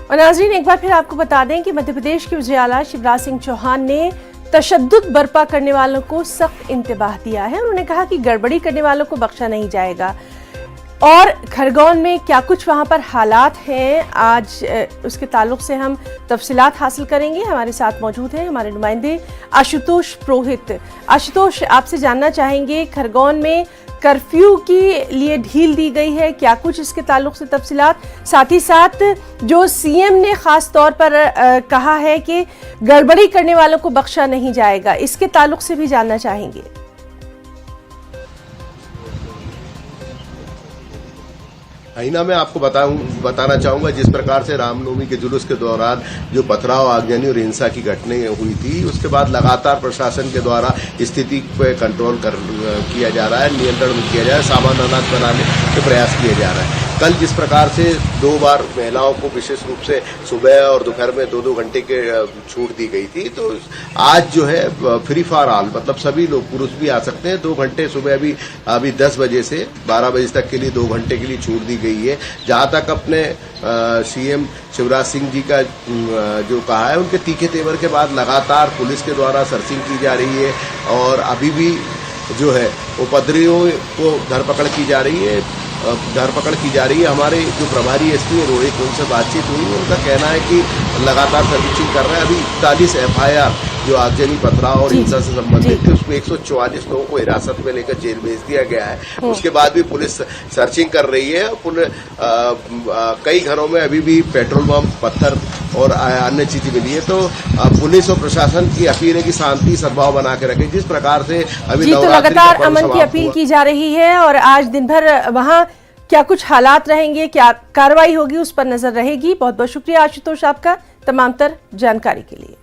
और नाज़रीन, एक बार फिर आपको बता दें कि मध्य प्रदेश के वज़ीर आला शिवराज सिंह चौहान ने तशद्दुद बर्पा करने वालों को सख्त इंतबाह दिया है। उन्होंने कहा कि गड़बड़ी करने वालों को बख्शा नहीं जाएगा। और खरगोन में क्या कुछ वहां पर हालात हैं, आज उसके ताल्लुक से हम तफसीलात हासिल करेंगे। हमारे साथ मौजूद हैं हमारे नुमाइंदे आशुतोष पुरोहित। आशुतोष, आपसे जानना चाहेंगे, खरगोन में कर्फ्यू के लिए ढील दी गई है, क्या कुछ इसके ताल्लुक से तफसीलात, साथ ही साथ जो सीएम ने खास तौर पर कहा है कि गड़बड़ी करने वालों को बख्शा नहीं जाएगा, इसके ताल्लुक से भी जानना चाहेंगे। हिना, मैं आपको बताना चाहूंगा, जिस प्रकार से रामनवमी के जुलूस के दौरान जो पथराव, आगजनी और हिंसा की घटनाएं हुई थी, उसके बाद लगातार प्रशासन के द्वारा स्थिति पे कंट्रोल किया जा रहा है, नियंत्रण किया जा रहा है, सामान्य हालात बनाने के प्रयास किए जा रहा है। कल जिस प्रकार से 2 बार महिलाओं को विशेष रूप से सुबह और दोपहर में 2-2 घंटे के छूट दी गई थी, तो आज जो है फ्री फॉर ऑल, मतलब सभी लोग, पुरुष भी आ सकते हैं। 2 घंटे सुबह अभी 10 बजे से 12 बजे तक के लिए 2 घंटे के लिए छूट दी गई है। जहां तक अपने सीएम शिवराज सिंह जी का जो कहा है, उनके तीखे तेवर के बाद लगातार पुलिस के द्वारा सर्चिंग की जा रही है और अभी भी जो है उपद्रवियों को धरपकड़ की जा रही है। हमारे जो प्रभारी एसपी है रोहित, उनसे बातचीत हुई, उनका कहना है कि लगातार सर्विसिंग कर रहे हैं। अभी 41 एफआईआर जो आगजनी, पथराव और हिंसा से संबंधित थे, उसमें 144 लोगों को हिरासत में लेकर जेल भेज दिया गया है। उसके बाद भी पुलिस सर्चिंग कर रही है। कई घरों में अभी भी पेट्रोल बम, पत्थर और अन्य चीजें मिली है। तो पुलिस और प्रशासन की अपील है कि शांति सद्भाव बना के रखें। जिस प्रकार से अभी तो लगातार अमन की अपील की जा रही है और आज दिन भर वहां क्या कुछ हालात रहेंगे, क्या कार्रवाई होगी, उस पर नजर रहेगी। बहुत बहुत शुक्रिया आशुतोष आपका तमाम तर जानकारी के लिए।